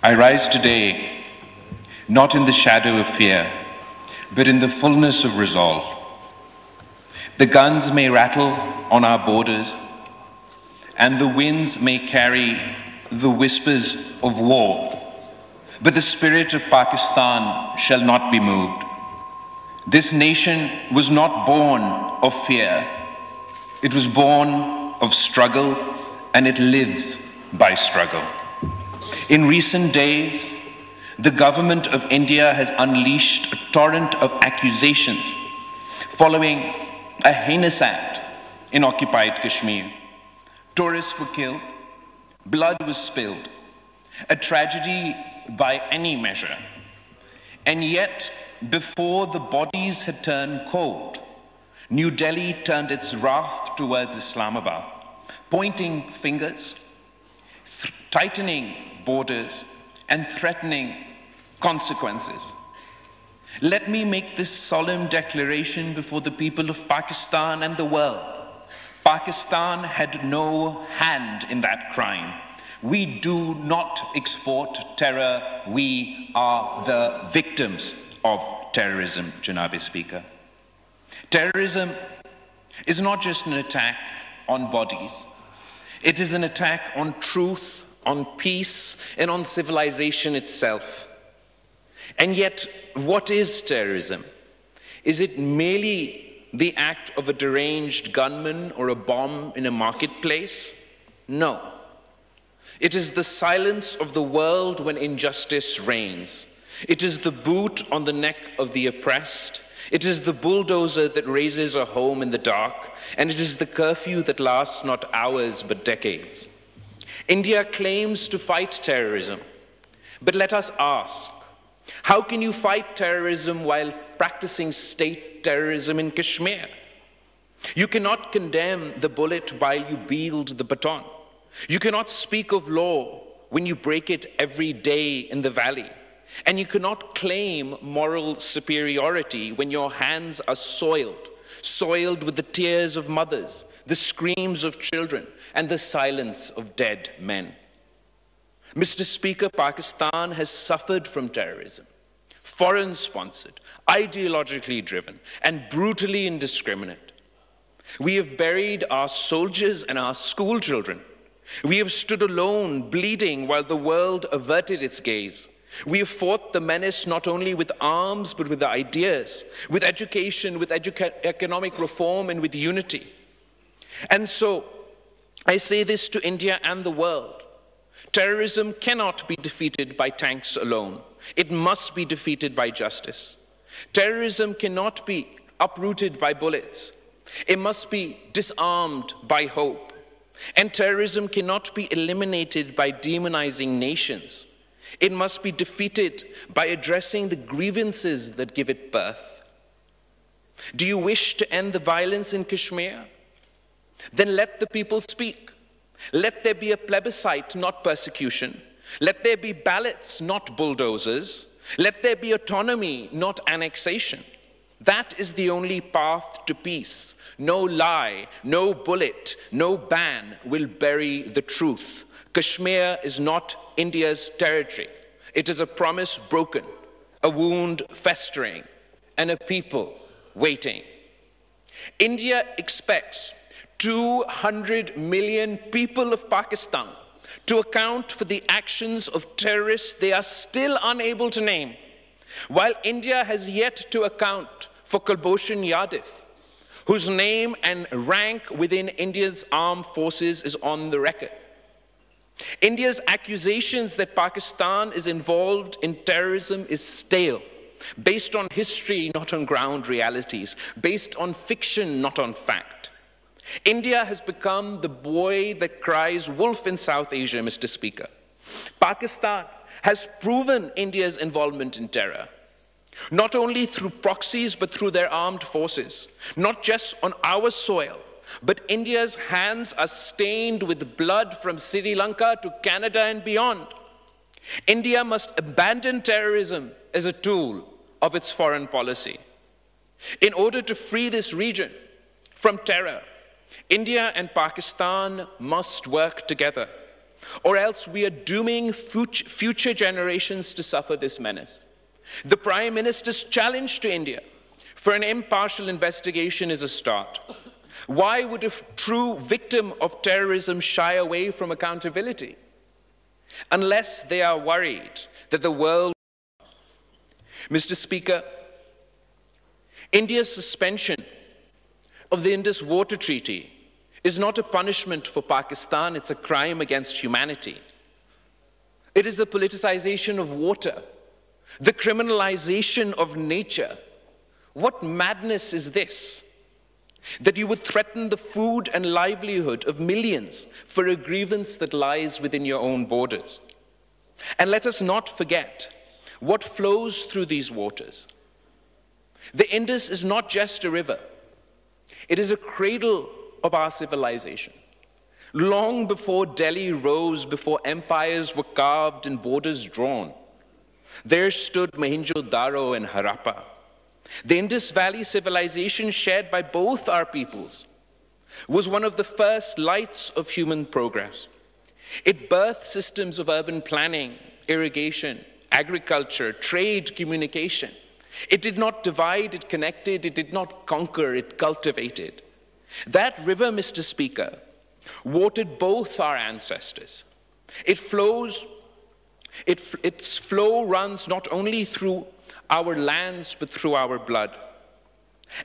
I rise today not in the shadow of fear, but in the fullness of resolve. The guns may rattle on our borders, and the winds may carry the whispers of war, but the spirit of Pakistan shall not be moved. This nation was not born of fear. It was born of struggle, and it lives by struggle. In recent days, the government of India has unleashed a torrent of accusations following a heinous act in occupied Kashmir. Tourists were killed, blood was spilled, a tragedy by any measure. And yet, before the bodies had turned cold, New Delhi turned its wrath towards Islamabad, pointing fingers, tightening borders, and threatening consequences. Let me make this solemn declaration before the people of Pakistan and the world. Pakistan had no hand in that crime. We do not export terror. We are the victims of terrorism, Janabi Speaker. Terrorism is not just an attack on bodies. It is an attack on truth, on peace, and on civilization itself. And yet, what is terrorism? Is it merely the act of a deranged gunman or a bomb in a marketplace? No. It is the silence of the world when injustice reigns. It is the boot on the neck of the oppressed. It is the bulldozer that raises a home in the dark. And it is the curfew that lasts not hours but decades. India claims to fight terrorism. But let us ask, how can you fight terrorism while practicing state terrorism in Kashmir? You cannot condemn the bullet while you wield the baton. You cannot speak of law when you break it every day in the valley. And you cannot claim moral superiority when your hands are soiled with the tears of mothers, the screams of children, and the silence of dead men. Mr. Speaker, Pakistan has suffered from terrorism, foreign-sponsored, ideologically driven, and brutally indiscriminate. We have buried our soldiers and our school children. We have stood alone, bleeding, while the world averted its gaze. We have fought the menace not only with arms, but with ideas, with education, with economic reform, and with unity. And so, I say this to India and the world. Terrorism cannot be defeated by tanks alone. It must be defeated by justice. Terrorism cannot be uprooted by bullets. It must be disarmed by hope. And terrorism cannot be eliminated by demonizing nations. It must be defeated by addressing the grievances that give it birth. Do you wish to end the violence in Kashmir? Then let the people speak. Let there be a plebiscite, not persecution. Let there be ballots, not bulldozers. Let there be autonomy, not annexation. That is the only path to peace. No lie, no bullet, no ban will bury the truth. Kashmir is not India's territory. It is a promise broken, a wound festering, and a people waiting. India expects 200 million people of Pakistan to account for the actions of terrorists they are still unable to name, while India has yet to account for Kulbhushan Yadav, whose name and rank within India's armed forces is on the record. India's accusations that Pakistan is involved in terrorism is stale, based on history, not on ground realities, based on fiction, not on fact. India has become the boy that cries wolf in South Asia, Mr. Speaker. Pakistan has proven India's involvement in terror, not only through proxies, but through their armed forces, not just on our soil, but India's hands are stained with blood from Sri Lanka to Canada and beyond. India must abandon terrorism as a tool of its foreign policy. In order to free this region from terror, India and Pakistan must work together. or else we are dooming future generations to suffer this menace. The Prime Minister's challenge to India for an impartial investigation is a start. Why would a true victim of terrorism shy away from accountability? Unless they are worried that the world... Mr. Speaker, India's suspension of the Indus Water Treaty is not a punishment for Pakistan, it's a crime against humanity. It is the politicization of water, the criminalization of nature. What madness is this? That you would threaten the food and livelihood of millions for a grievance that lies within your own borders. And let us not forget what flows through these waters. The Indus is not just a river. It is a cradle of our civilization. Long before Delhi rose, before empires were carved and borders drawn, there stood Mohenjo-daro and Harappa. The Indus Valley civilization shared by both our peoples was one of the first lights of human progress. It birthed systems of urban planning, irrigation, agriculture, trade, communication. It did not divide, it connected, it did not conquer, it cultivated. That river, Mr. Speaker, watered both our ancestors. Its flow runs not only through our lands, but through our blood.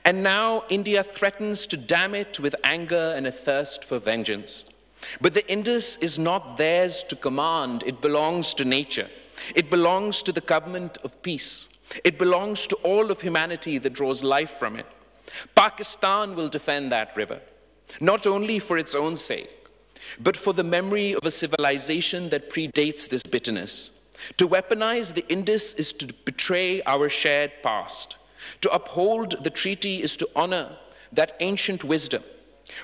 And now India threatens to dam it with anger and a thirst for vengeance. But the Indus is not theirs to command. It belongs to nature. It belongs to the covenant of peace. It belongs to all of humanity that draws life from it. Pakistan will defend that river, not only for its own sake, but for the memory of a civilization that predates this bitterness. To weaponize the Indus is to betray our shared past. To uphold the treaty is to honor that ancient wisdom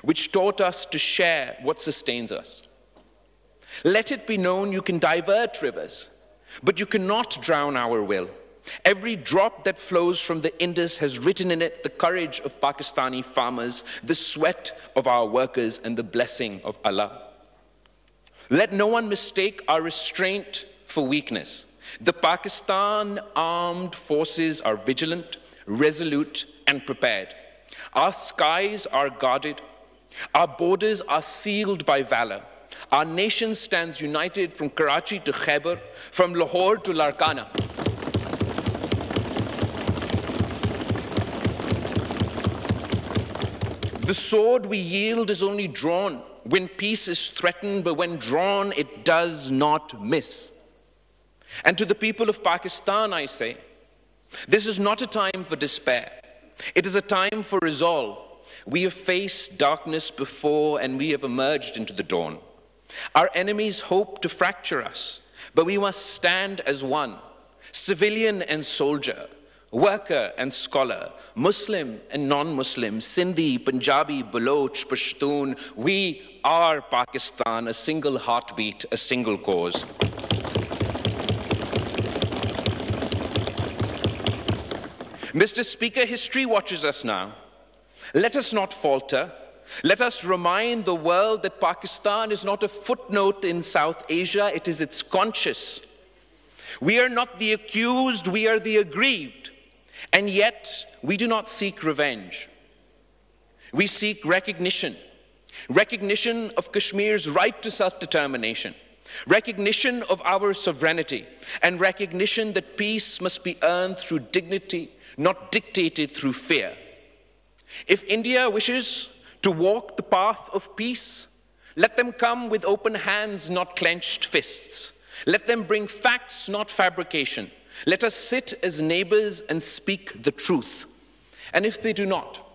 which taught us to share what sustains us. Let it be known you can divert rivers, but you cannot drown our will. Every drop that flows from the Indus has written in it the courage of Pakistani farmers, the sweat of our workers, and the blessing of Allah. Let no one mistake our restraint for weakness. The Pakistan armed forces are vigilant, resolute, and prepared. Our skies are guarded. Our borders are sealed by valor. Our nation stands united from Karachi to Khyber, from Lahore to Larkana. The sword we yield is only drawn when peace is threatened, but when drawn, it does not miss. And to the people of Pakistan, I say, this is not a time for despair. It is a time for resolve. We have faced darkness before, and we have emerged into the dawn. Our enemies hope to fracture us, but we must stand as one, civilian and soldier, worker and scholar, Muslim and non-Muslim, Sindhi, Punjabi, Baloch, Pashtun. We are Pakistan, a single heartbeat, a single cause. Mr. Speaker, history watches us now. Let us not falter. Let us remind the world that Pakistan is not a footnote in South Asia, it is its conscience. We are not the accused, we are the aggrieved. And yet, we do not seek revenge. We seek recognition. Recognition of Kashmir's right to self-determination. Recognition of our sovereignty. And recognition that peace must be earned through dignity, not dictated through fear. If India wishes to walk the path of peace, let them come with open hands, not clenched fists. Let them bring facts, not fabrication. Let us sit as neighbors and speak the truth. And if they do not,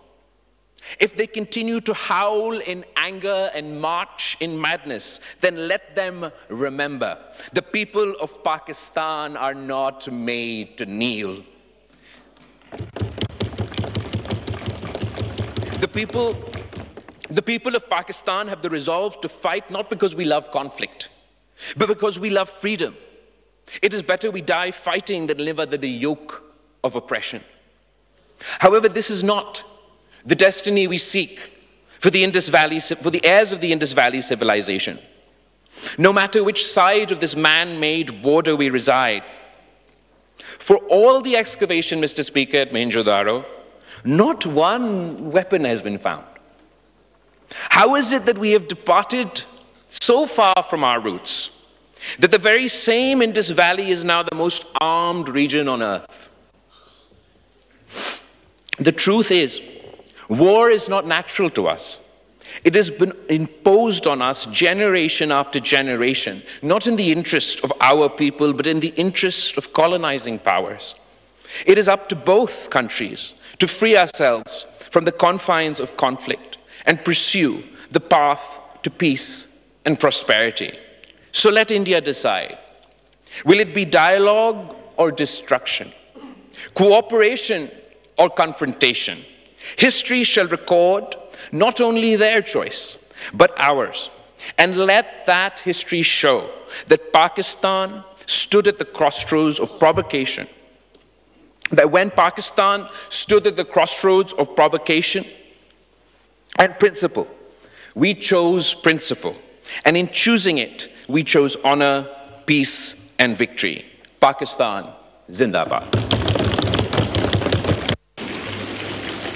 if they continue to howl in anger and march in madness, then let them remember the people of Pakistan are not made to kneel. The people of Pakistan have the resolve to fight not because we love conflict, but because we love freedom. It is better we die fighting than live under the yoke of oppression. However, this is not the destiny we seek for the heirs of the Indus Valley civilization. no matter which side of this man-made border we reside. For all the excavation, Mr. Speaker, at Mohenjo-daro, not one weapon has been found. How is it that we have departed so far from our roots that the very same Indus Valley is now the most armed region on earth? The truth is, war is not natural to us. It has been imposed on us generation after generation, not in the interest of our people, but in the interest of colonizing powers. It is up to both countries to free ourselves from the confines of conflict and pursue the path to peace and prosperity. So let India decide. Will it be dialogue or destruction? Cooperation or confrontation? History shall record not only their choice, but ours. And let that history show that Pakistan stood at the crossroads of provocation. That when Pakistan stood at the crossroads of provocation and principle, we chose principle. And in choosing it, we chose honor, peace, and victory. Pakistan, Zindabad.